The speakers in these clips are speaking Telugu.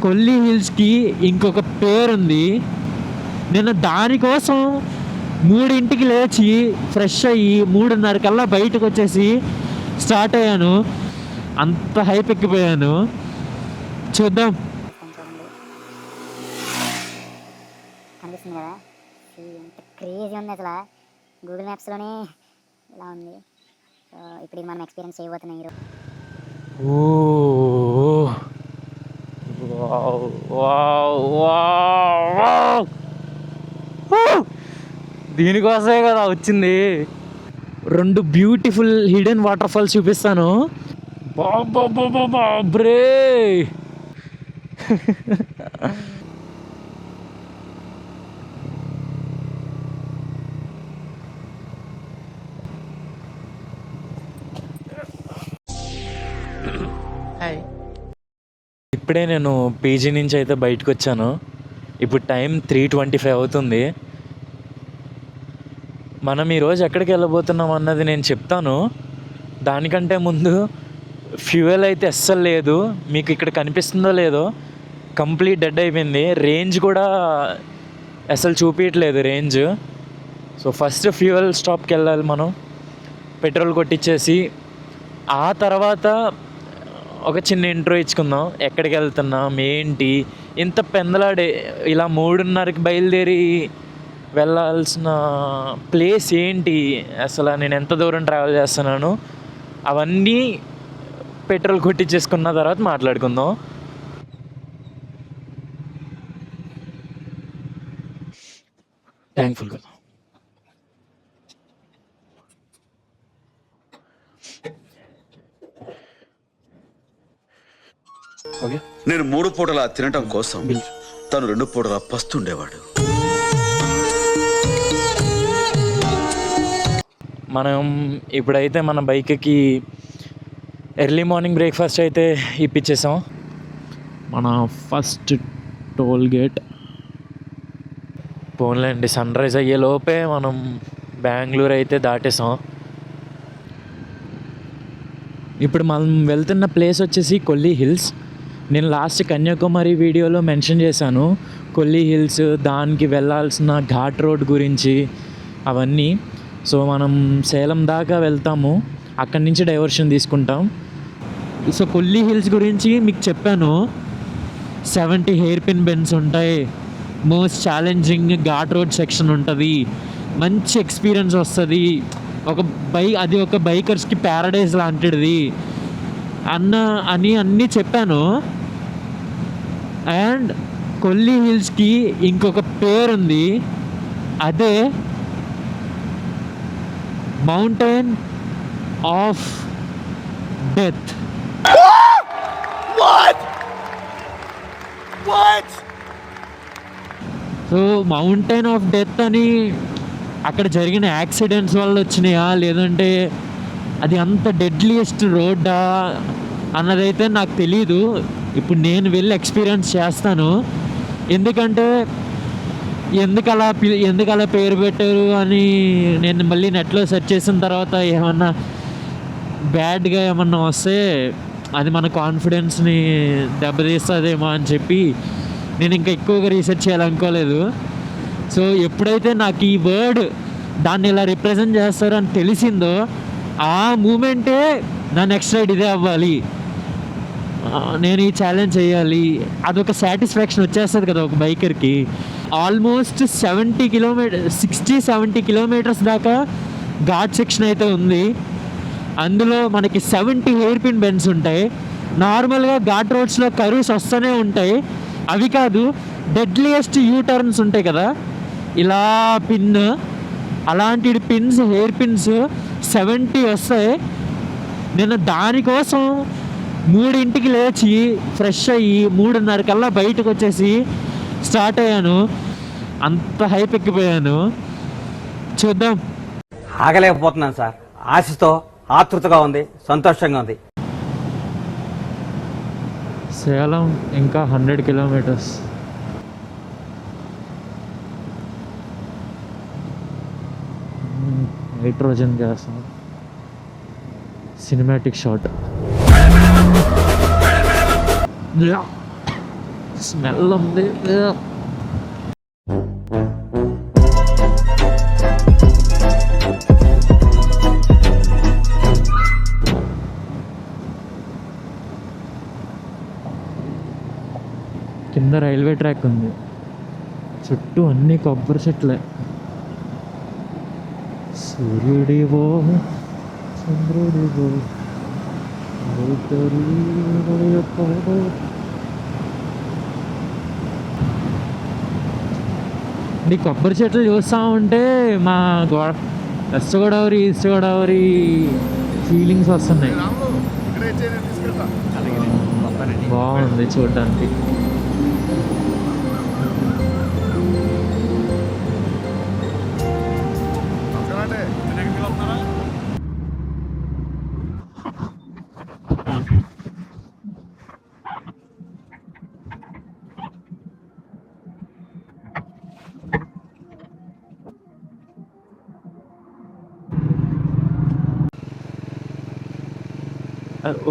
కొల్లి హిల్స్కి ఇంకొక పేరుంది. నేను దానికోసం 3ంటికి లేచి ఫ్రెష్ అయ్యి 3:30 కల్లా బయటకు వచ్చేసి స్టార్ట్ అయ్యాను. అంత హైప్ ఎక్కిపోయాను. చూద్దాం. కనిపిస్తుంది కదా, ఎంత క్రేజీ ఉంది అసలు. గూగుల్ మ్యాప్స్లోనే ఇలా ఉంది. సో ఇప్పుడు ఇది మనం ఎక్స్పీరియన్స్ చేయబోతున్నాం ఈరోజు. దీనికోసమే కదా వచ్చింది. 2 బ్యూటిఫుల్ హిడెన్ వాటర్ ఫాల్స్ చూపిస్తాను. బాబ్రే ఇప్పుడే నేను పీజీ నుంచి అయితే బయటకు వచ్చాను. ఇప్పుడు టైం 3:25 అవుతుంది. మనం ఈరోజు ఎక్కడికి వెళ్ళబోతున్నాం అన్నది నేను చెప్తాను. దానికంటే ముందు ఫ్యూయల్ అయితే అస్సలు లేదు. మీకు ఇక్కడ కనిపిస్తుందో లేదో, కంప్లీట్ డెడ్ అయిపోయింది. రేంజ్ కూడా అసలు చూపించట్లేదు రేంజ్. సో ఫస్ట్ ఫ్యూయల్ స్టాప్కి వెళ్ళాలి మనం, పెట్రోల్ కొట్టించేసి ఆ తర్వాత ఒక చిన్న ఇంట్రో ఇచ్చుకుందాం. ఎక్కడికి వెళ్తున్నాం, ఏంటి, ఇంత పెందలాడే ఇలా 3:30కి బయలుదేరి వెళ్ళాల్సిన ప్లేస్ ఏంటి, అసలు నేను ఎంత దూరం ట్రావెల్ చేస్తున్నాను, అవన్నీ పెట్రోల్ కొట్టించేసుకున్న తర్వాత మాట్లాడుకుందాం. థ్యాంక్ఫుల్గా నేను 3 పూటలా తినటం కోసం తను 2 పూటలా పస్తుండేవాడు. మనం ఇప్పుడైతే మన బైక్కి ఎర్లీ మార్నింగ్ బ్రేక్ఫాస్ట్ అయితే ఇప్పించేసాం. మన ఫస్ట్ టోల్ గేట్. పోన్లేండి, సన్ రైజ్ అయ్యే లోపే మనం బెంగళూరు అయితే దాటేసాం. ఇప్పుడు మనం వెళ్తున్న ప్లేస్ వచ్చేసి కొల్లి హిల్స్. నేను లాస్ట్ కన్యాకుమారి వీడియోలో మెన్షన్ చేశాను కొల్లి హిల్స్, దానికి వెళ్ళాల్సిన ఘాట్ రోడ్ గురించి అవన్నీ. సో మనం సేలం దాకా వెళ్తాము, అక్కడి నుంచి డైవర్షన్ తీసుకుంటాం. సో కొల్లి హిల్స్ గురించి మీకు చెప్పాను. 70 హెయిర్ పిన్ బెండ్స్ ఉంటాయి, most challenging ghat road section ఉంటుంది, మంచి ఎక్స్పీరియన్స్ వస్తుంది. అది ఒక బైకర్స్కి ప్యారడైజ్ లాంటిది అన్నీ చెప్పాను. అండ్ కొల్లి హిల్స్కి ఇంకొక పేరుంది, అదే mountain of death. So mountain of death అని అక్కడ జరిగిన యాక్సిడెంట్స్ వల్ల వచ్చినాయా, లేదంటే అది అంత డెడ్లియెస్ట్ రోడ్డా అన్నదైతే నాకు తెలీదు. ఇప్పుడు నేను వెళ్ళి ఎక్స్పీరియన్స్ చేస్తాను. ఎందుకంటే ఎందుకు అలా పేరు పెట్టారు అని నేను మళ్ళీ నెట్లో సెర్చ్ చేసిన తర్వాత ఏమన్నా బ్యాడ్గా ఏమన్నా వస్తే అది మన కాన్ఫిడెన్స్ని దెబ్బతీస్తుందేమో అని చెప్పి నేను ఇంకా ఎక్కువగా రీసెర్చ్ చేయాలనుకోలేదు. సో ఎప్పుడైతే నాకు ఈ వర్డ్ దాన్ని ఇలా రిప్రజెంట్ చేస్తారు అని తెలిసిందో, ఆ మూమెంటే నా నెక్స్ట్ రైడ్ ఇదే అవ్వాలి, నేను ఈ ఛాలెంజ్ చేయాలి, అదొక సాటిస్ఫాక్షన్ వచ్చేస్తుంది కదా ఒక బైకర్కి. ఆల్మోస్ట్ 60-70 కిలోమీటర్స్ దాకా ఘాట్ సెక్షన్ అయితే ఉంది. అందులో మనకి 70 హెయిర్ పిన్ బెండ్స్ ఉంటాయి. నార్మల్గా ఘాట్ రోడ్స్లో కర్వ్స్ వస్తూనే ఉంటాయి, అవి కాదు డెడ్లియెస్ట్ యూ టర్న్స్ ఉంటాయి కదా, ఇలా పిన్, అలాంటి పిన్స్, హెయిర్ పిన్స్ 70 వస్తాయి. నేను దానికోసం 3ంటికి లేచి ఫ్రెష్ అయ్యి 3:30 కల్లా బయటకు వచ్చేసి స్టార్ట్ అయ్యాను. అంత హైప్ ఎక్కిపోయాను. చూద్దాం. ఆగలేకపోతున్నాను సార్, ఆశతో ఆతృతగా ఉంది, సంతోషంగా ఉంది. సేలం ఇంకా 100 kilometres. Nitrogen gas, cinematic shot. Smell ఉంది. కింద రైల్వే ట్రాక్ ఉంది, చుట్టూ అన్ని కొబ్బరి చెట్లే. సూర్యుడివో చంద్రుడివో నీ కొబ్బరి చెట్లు చూస్తూ ఉంటే మా west Godavari east Godavari feelings వస్తున్నాయి. బాగుంది చూడడానికి.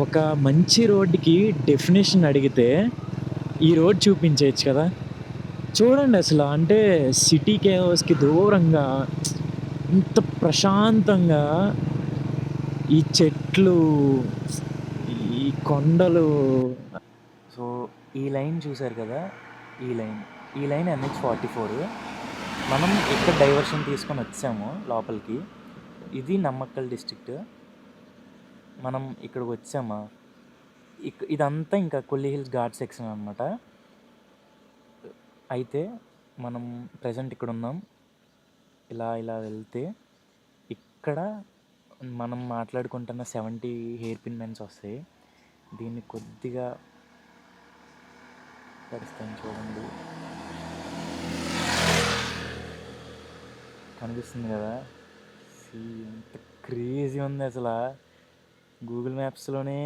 ఒక మంచి రోడ్డుకి డెఫినేషన్ అడిగితే ఈ రోడ్ చూపించవచ్చు కదా. చూడండి అసలు, అంటే సిటీ కేఓస్కి దూరంగా ఇంత ప్రశాంతంగా ఈ చెట్లు, ఈ కొండలు. సో ఈ లైన్ చూసారు కదా, ఈ లైన్ NH44. మనం ఇక్కడ డైవర్షన్ తీసుకొని వచ్చాము లోపలికి. ఇది నమ్మక్కల్ డిస్ట్రిక్ట్. మనం ఇక్కడికి వచ్చామా, ఇదంతా ఇంకా కొల్లి హిల్స్ ఘాట్ సెక్షన్ అనమాట. అయితే మనం ప్రజెంట్ ఇక్కడ ఉన్నాం. ఇలా వెళ్తే ఇక్కడ మనం మాట్లాడుకుంటున్న 70 హెయిర్ పిన్ బెండ్స్ వస్తాయి. దీన్ని కొద్దిగా పరిస్థితి చూడండి, కనిపిస్తుంది కదా. ఎంత క్రేజీ ఉంది అసలు. గూగుల్ మ్యాప్స్లోనే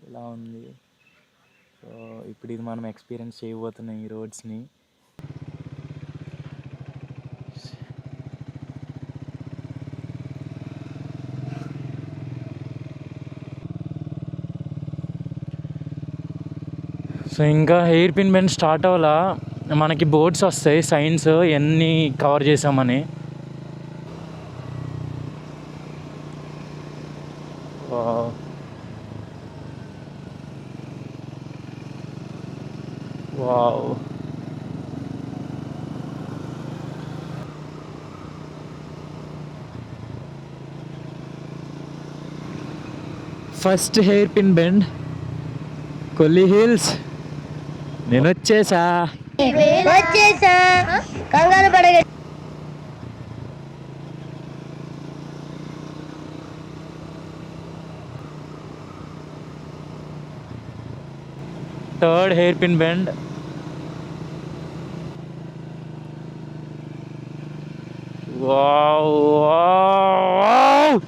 ఇలా ఉంది. సో ఇప్పుడు ఇది మనం ఎక్స్పీరియన్స్ చేయబోతున్నాం ఈ రోడ్స్ని. సో ఇంకా హెయిర్ పిన్ బెండ్ స్టార్ట్ అవ్వాలా. మనకి బోర్డ్స్ వస్తాయి, సైన్స్ ఎన్ని కవర్ చేసామని. Wow, first hair pin bend Kolli hills. నేను వచ్చేసా. కంగారు పడగ. Third hair pin bend. Wow wow,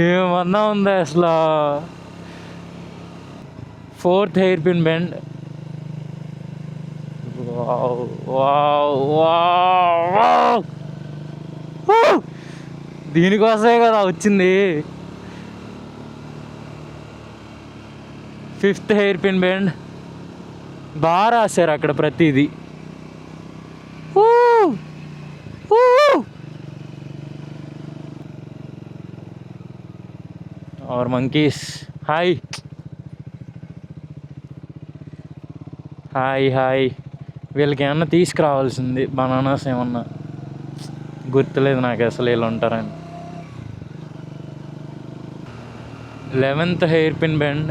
ఏమన్నా ఉందా అసలు. Fourth hair pin bend. Wow wow wow, దీనికోసమే కదా వచ్చింది. Fifth hair pin bend. బాగా రాశారు అక్కడ ప్రతిదీ. Our monkeys, hi hi hi. వీళ్ళకి ఏమన్నా తీసుకురావాల్సింది, బనానాస్ ఏమన్నా. గుర్తులేదు నాకు అసలు వీళ్ళు ఉంటారని. 11th hair pin bend.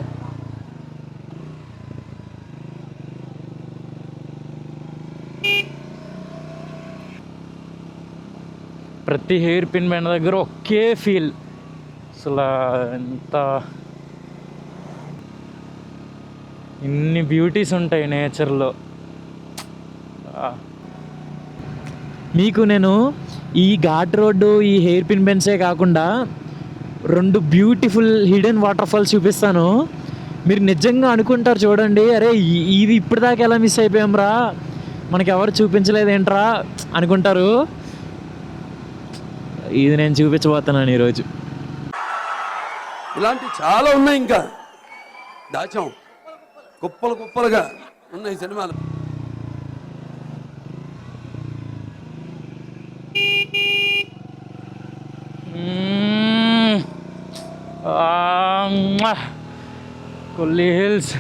ప్రతి హెయిర్ పిన్ బెండ్ దగ్గర ఒకే ఫీల్ అసలు. ఎంత ఇన్ని బ్యూటీస్ ఉంటాయి నేచర్లో. మీకు నేను ఈ ఘాట్ రోడ్డు, ఈ హెయిర్ పిన్ బెండ్సే కాకుండా 2 బ్యూటిఫుల్ హిడెన్ వాటర్ ఫాల్స్ చూపిస్తాను. మీరు నిజంగా అనుకుంటారు చూడండి, అరే ఇది ఇప్పటిదాకా ఎలా మిస్ అయిపోయాం రా, మనకి ఎవరు చూపించలేదేంట్రా అనుకుంటారు. ఇది నేను చూపించబోతున్నాను ఈరోజు. ఇలాంటి చాలా ఉన్నాయి ఇంకా. దాచాం. కుప్పలు కుప్పలుగా ఉన్నాయి సినిమాలు. కొల్లి హిల్స్.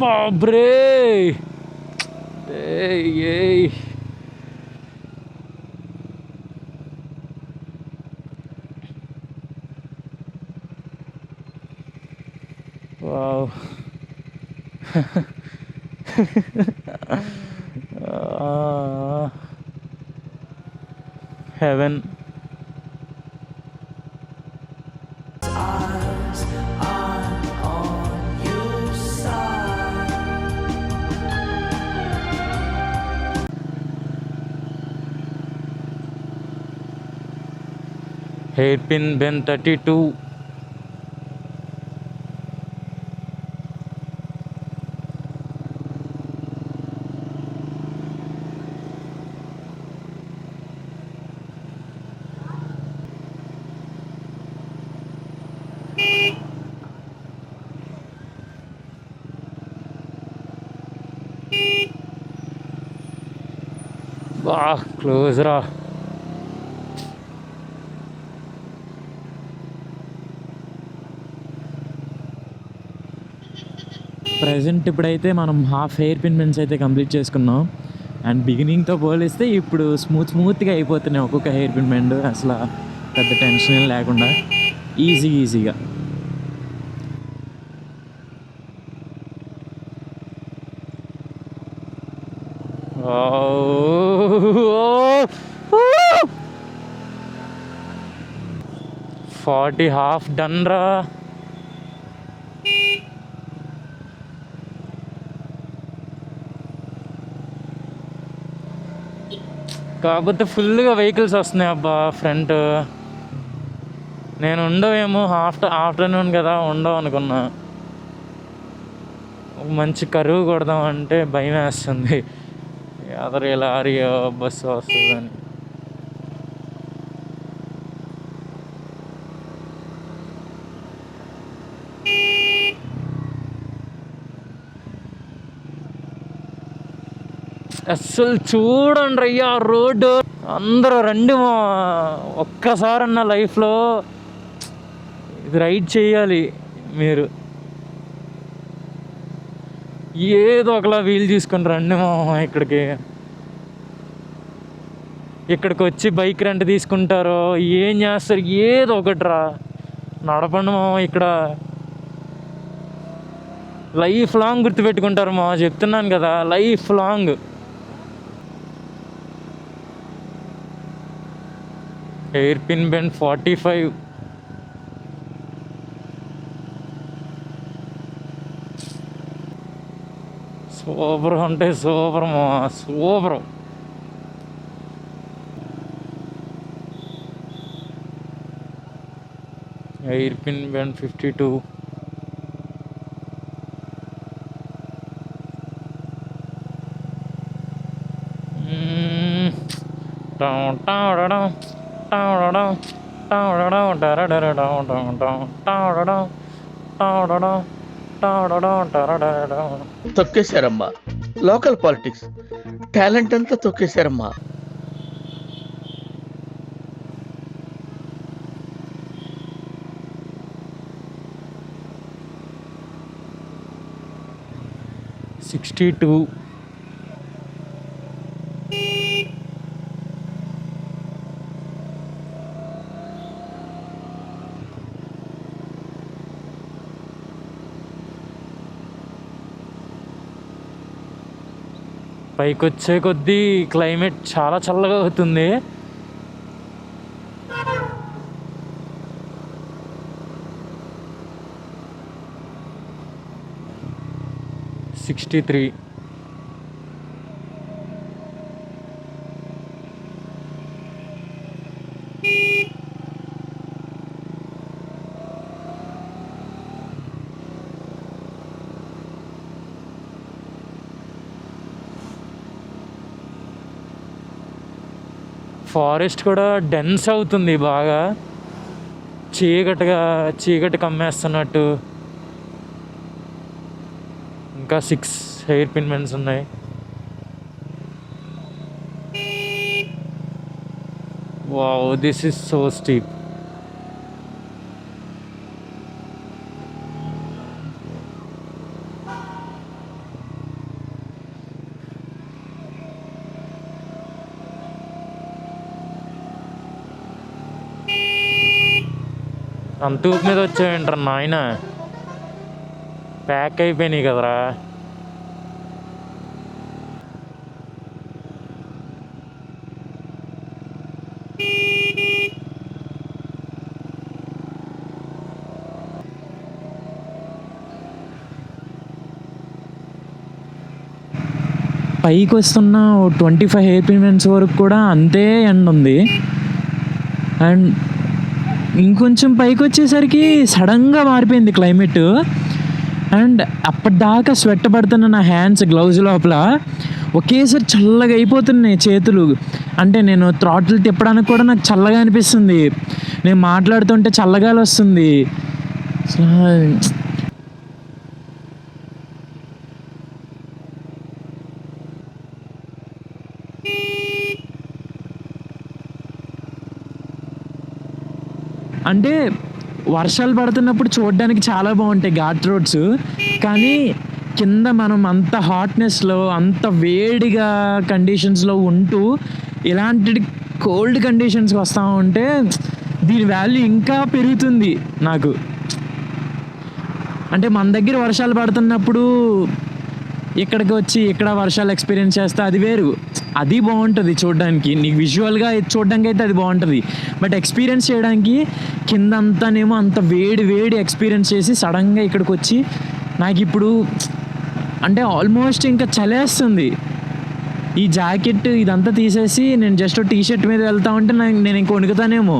బాబ్రే, ఏయ్ wow. Heaven. Hairpin Bend 32. Close రా. ప్రజెంట్ ఇప్పుడైతే మనం హాఫ్ హెయిర్ పిన్ బెండ్స్ అయితే కంప్లీట్ చేసుకున్నాం. అండ్ బిగినింగ్తో పోలిస్తే ఇప్పుడు స్మూత్గా అయిపోతున్నాయి ఒక్కొక్క హెయిర్ పిన్ బెండ్. అసలు పెద్ద టెన్షన్ ఏం లేకుండా ఈజీగా. ఫార్టీ హాఫ్ డన్ రా. కాకపోతే ఫుల్గా వెహికల్స్ వస్తున్నాయి అబ్బా ఫ్రంట్. నేను ఉండవేమో ఆఫ్టర్నూన్ కదా ఉండవు అనుకున్నా. మంచి కరువు కొడదామంటే భయం వేస్తుంది, అదర్ లారీ బస్సు వస్తుందని. అస్సలు చూడండి అయ్యా రోడ్డు. అందరూ రండి మా ఒక్కసారన్న లైఫ్లో ఇది రైడ్ చేయాలి మీరు. ఏదో ఒకలా వీలు తీసుకొని రండి మా ఇక్కడికి వచ్చి బైక్ రెంట్ తీసుకుంటారో ఏం చేస్తారు, ఏదో ఒకటి రా నడపండి మా. ఇక్కడ లైఫ్ లాంగ్ గుర్తుపెట్టుకుంటారు మా, చెప్తున్నాను కదా, lifelong. Hair pin bend 45. Super అంటే సూపర్ మా, సూపర్. Hair pin bend 52. తొక్కేశారమ్మా. లోకల్ పాలిటిక్స్ టాలెంట్ అంతా తొక్కేశారమ్మా. $62. పైకి వచ్చే కొద్దీ క్లైమేట్ చాలా చల్లగా అవుతుంది. $63. ఫారెస్ట్ కూడా డెన్స్ అవుతుంది బాగా, చీకటి కమ్మేస్తున్నట్టు. ఇంకా 6 హెయిర్ పిన్ బెండ్స్ ఉన్నాయి. Wow, this is so steep. అంత ఊపు మీద వచ్చావేంట్రా నాయన, ప్యాక్ అయిపోయినాయి కదరా. పైకి వస్తున్న 25 హెయిర్ పిన్ బెండ్స్ వరకు కూడా అంతే ఎండ ఉంది. అండ్ ఇంకొంచెం పైకి వచ్చేసరికి సడన్గా మారిపోయింది క్లైమేట్. అండ్ అప్పటిదాకా స్వెట్ పడుతున్న నా హ్యాండ్స్, గ్లౌజ్ లోపల ఒకేసారి చల్లగా అయిపోతున్నాయి చేతులు. అంటే నేను థ్రాటిల్ తిప్పడానికి కూడా నాకు చల్లగా అనిపిస్తుంది, నేను మాట్లాడుతుంటే చల్లగాలి వస్తుంది. అంటే వర్షాలు పడుతున్నప్పుడు చూడడానికి చాలా బాగుంటాయి ఘాట్ రోడ్స్, కానీ కింద మనం అంత హాట్నెస్లో, అంత వేడిగా కండిషన్స్లో ఉంటూ ఇలాంటి కోల్డ్ కండిషన్స్కి వస్తూ ఉంటే దీని వాల్యూ ఇంకా పెరుగుతుంది నాకు. అంటే మన దగ్గర వర్షాలు పడుతున్నప్పుడు ఇక్కడికి వచ్చి ఇక్కడ వర్షాలు ఎక్స్పీరియన్స్ చేస్తే అది వేరు, అది బాగుంటుంది చూడడానికి. నీకు విజువల్గా చూడడానికి అయితే అది బాగుంటుంది, బట్ ఎక్స్పీరియన్స్ చేయడానికి కిందంతానేమో అంత వేడి ఎక్స్పీరియన్స్ చేసి సడన్గా ఇక్కడికి వచ్చి నాకు ఇప్పుడు అంటే ఆల్మోస్ట్ ఇంకా చలేస్తుంది. ఈ జాకెట్ ఇదంతా తీసేసి నేను జస్ట్ టీషర్ట్ మీద వెళ్తా ఉంటే నేను ఇంక వణుకుతానేమో.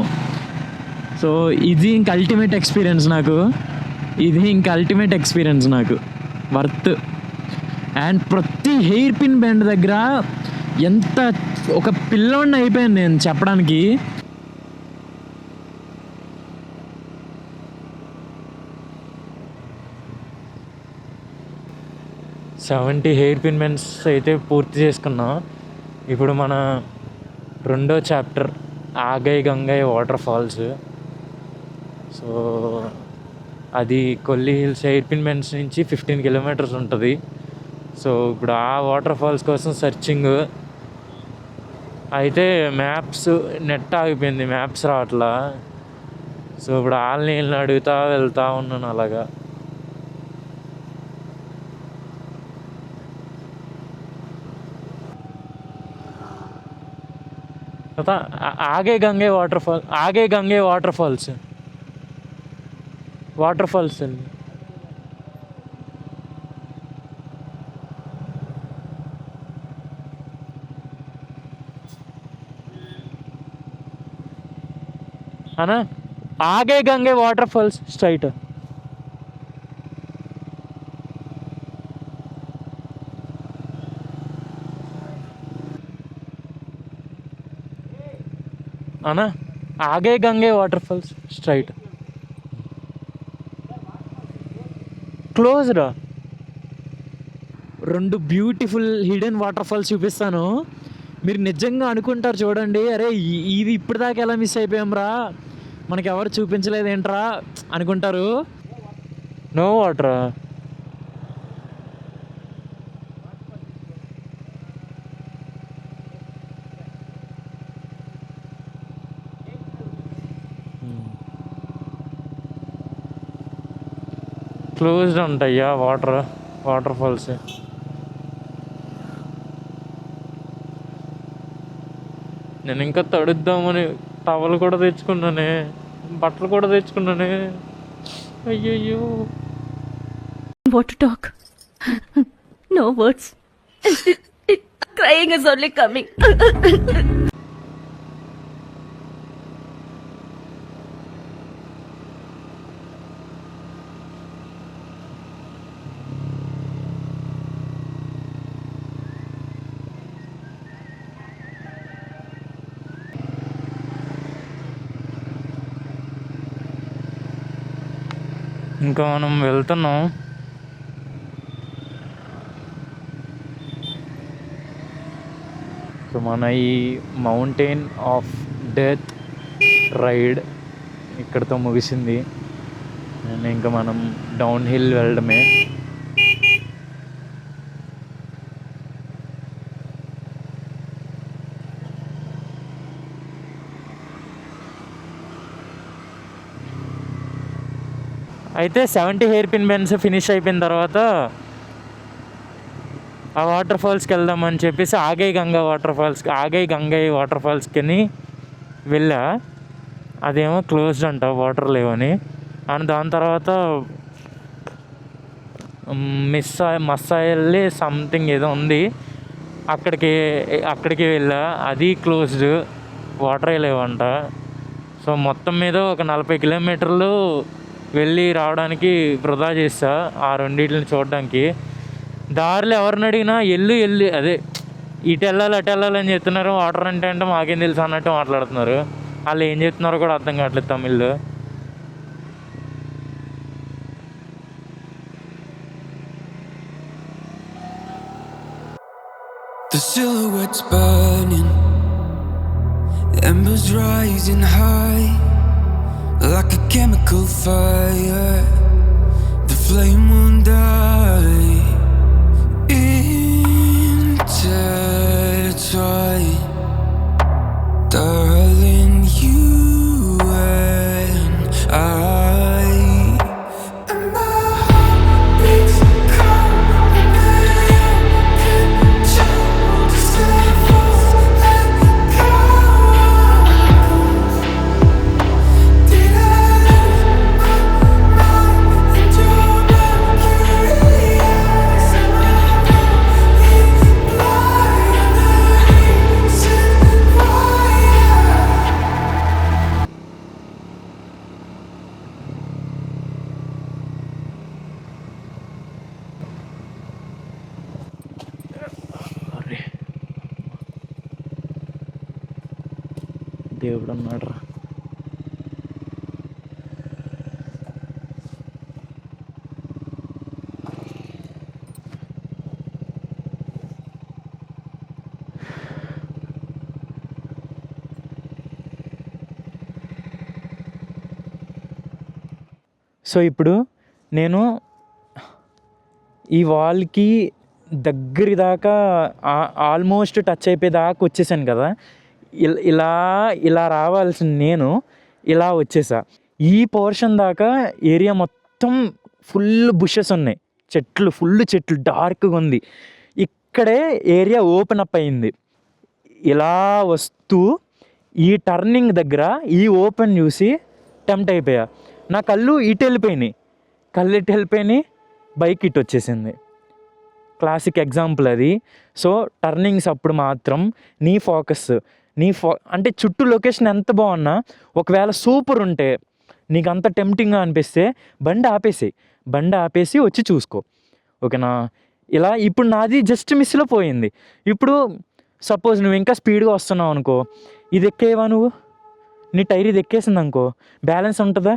సో ఇది ఇంక అల్టిమేట్ ఎక్స్పీరియన్స్ నాకు, వర్త్. అండ్ ప్రతి హెయిర్ పిన్ బెండ్ దగ్గర ఎంత ఒక పిల్లోడిని అయిపోయాను నేను చెప్పడానికి. సెవెంటీ హెయిర్ పిన్ బెండ్స్ అయితే పూర్తి చేసుకున్నాం. ఇప్పుడు మన రెండో chapter Agaya Gangai waterfalls. So అది Kolli hills hair pin bends నుంచి 15 కిలోమీటర్స్ ఉంటుంది. సో ఇప్పుడు ఆ వాటర్ ఫాల్స్ కోసం సర్చింగ్ అయితే మ్యాప్స్ నెట్ ఆగిపోయింది, మ్యాప్స్ రావట్లా. సో ఇప్పుడు వాళ్ళని అడుగుతా వెళ్తా ఉన్నాను అలాగా. ఆగే గంగే వాటర్ ఫాల్స్ అండి. అనా Agaya Gangai waterfalls straight. అనా Agaya Gangai waterfalls straight. క్లోజ్రా. 2 బ్యూటిఫుల్ హిడెన్ వాటర్ ఫాల్స్ చూపిస్తాను, మీరు నిజంగా అనుకుంటారు చూడండి, అరే ఇది ఇప్పటిదాకా ఎలా మిస్ అయిపోయాం రా, మనకి ఎవరు చూపించలేదు ఏంట్రా అనుకుంటారు. నో వాటరా. క్లోజ్డ్ ఉంటాయా వాటర్ ఫాల్స్. నేను ఇంకా తడుద్దామని టవల్ కూడా తెచ్చుకున్నానే, బట్టలు కూడా తెచ్చుకున్నానే. అయ్యయ్యో. What to talk? No words. Crying is only coming. ఇంకా మనం వెళ్తున్నాం. సో మన ఈ మౌంటైన్ ఆఫ్ డెత్ రైడ్ ఇక్కడితో ముగిసింది. అండ్ ఇంకా మనం డౌన్ హిల్ వెళ్ళడమే. అయితే 70 హెయిర్ పిన్ బెన్స్ ఫినిష్ అయిపోయిన తర్వాత ఆ వాటర్ ఫాల్స్కి వెళ్దామని చెప్పేసి ఆగై గంగై వాటర్ ఫాల్స్కి వెళ్ళా. అదేమో క్లోజ్డ్ అంట, వాటర్ లేవని. అండ్ దాని తర్వాత మస్సాయిల్ సంథింగ్ ఏదో ఉంది, అక్కడికి వెళ్ళా. అది క్లోజ్డ్, వాటరే లేవంట. సో మొత్తం మీద ఒక 40 కిలోమీటర్లు వెళ్ళి రావడానికి వృధా చేసా ఆ రెండింటిని చూడడానికి. దారిలో ఎవరిని అడిగినా ఎల్లు అదే ఇటు వెళ్ళాలి అటు వెళ్ళాలని చెప్తున్నారు. వాటర్ అంటే మాకేం తెలుసు అన్నట్టు మాట్లాడుతున్నారు. వాళ్ళు ఏం చెప్తున్నారో కూడా అర్థం కావట్లేదు తమిళ్లో. The silhouettes burning, embers rising high, like a chemical fire. The flame won't die. Intertwine, darling, you and I. And my heart beats calm, just let go. Did I lose my mind and you're not curious? And I know it's blind and దేవుడు అన్నాడు రా. సో ఇప్పుడు నేను ఈ వాల్కి దగ్గరి దాకా ఆల్మోస్ట్ టచ్ అయిపోయేదాకా వచ్చేసాను కదా. ఇలా రావాల్సిన నేను ఇలా వచ్చేసా. ఈ పోర్షన్ దాకా ఏరియా మొత్తం ఫుల్ బుషెస్ ఉన్నాయి, ఫుల్ చెట్లు డార్క్గా ఉంది. ఇక్కడే ఏరియా ఓపెన్ అప్ అయింది. ఇలా వస్తూ ఈ టర్నింగ్ దగ్గర ఈ ఓపెన్ చూసి టెంప్ట్ అయిపోయా. నా కళ్ళు ఇటు వెళ్ళిపోయినాయి, బైక్ ఇటు వచ్చేసింది. క్లాసిక్ ఎగ్జాంపుల్ అది. సో టర్నింగ్స్ అప్పుడు మాత్రం నీ ఫోకస్ అంటే చుట్టూ లొకేషన్ ఎంత బాగున్నా, ఒకవేళ సూపర్ ఉంటే నీకు అంత టెంప్టింగ్గా అనిపిస్తే బండి ఆపేసి వచ్చి చూసుకో, ఓకేనా. ఇలా ఇప్పుడు నాది జస్ట్ మిస్లో పోయింది. ఇప్పుడు సపోజ్ నువ్వు ఇంకా స్పీడ్గా వస్తున్నావు అనుకో, ఇది ఎక్కేవా నువ్వు, నీ టైర్ ఇది ఎక్కేసింది అనుకో, బ్యాలెన్స్ ఉంటుందా?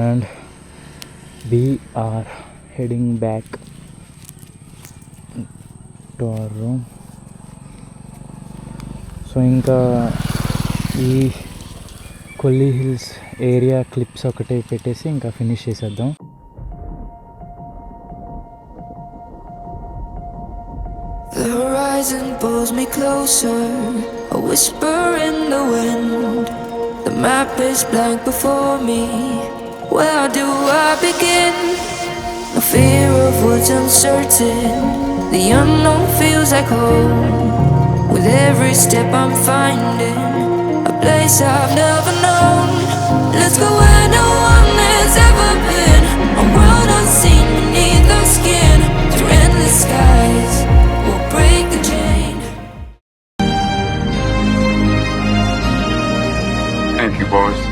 And we are heading back to our room. So ఇంకా ఈ కొల్లి హిల్స్ ఏరియా క్లిప్స్ ఒకటే పెట్టేసి ఇంకా ఫినిష్ చేసేద్దాం. The horizon pulls me closer, a whisper in the wind. The map is blank before me. Where do I begin? No fear of what's uncertain. The unknown feels like home. With every step I'm finding a place I've never known. Let's go where no one has ever been. A world unseen beneath our skin. Through endless skies, we'll break the chain. you, boys.